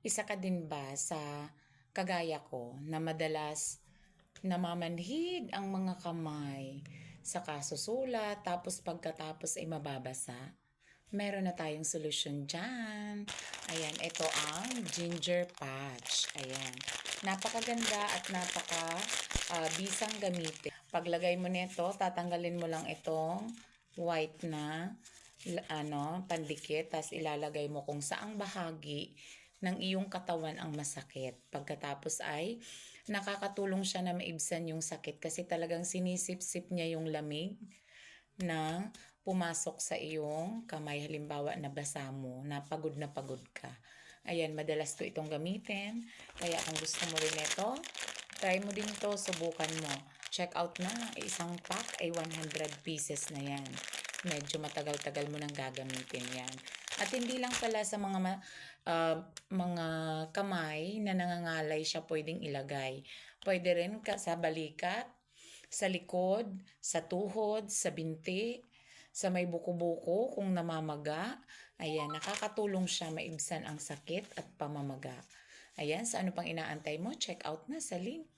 Isa ka din ba sa kagaya ko na madalas namamanhid ang mga kamay sa kasusulat tapos pagkatapos ay mababasa? Meron na tayong solusyon dyan. Ayan, ito ang ginger patch. Ayan. Napakaganda at bisang gamitin. Paglagay mo nito, tatanggalin mo lang itong white na pandikit, tas ilalagay mo kung saang bahagi ng iyong katawan ang masakit. Pagkatapos ay nakakatulong siya na maibsan yung sakit kasi talagang sinisip-sip niya yung lamig na pumasok sa iyong kamay. Halimbawa, nabasa mo, na pagod ka. Ayan, madalas to itong gamitin. Kaya kung gusto mo rin ito, try mo din to, subukan mo. Check out na, isang pack ay 100 pieces na yan. Medyo matagal-tagal mo nang gagamitin yan. At hindi lang pala sa mga kamay na nangangalay siya pwedeng ilagay. Pwede rin sa balikat, sa likod, sa tuhod, sa binti, sa may buko-buko kung namamaga. Ayan, nakakatulong siya maibsan ang sakit at pamamaga. Ayan, sa ano pang inaantay mo? Check out na sa link.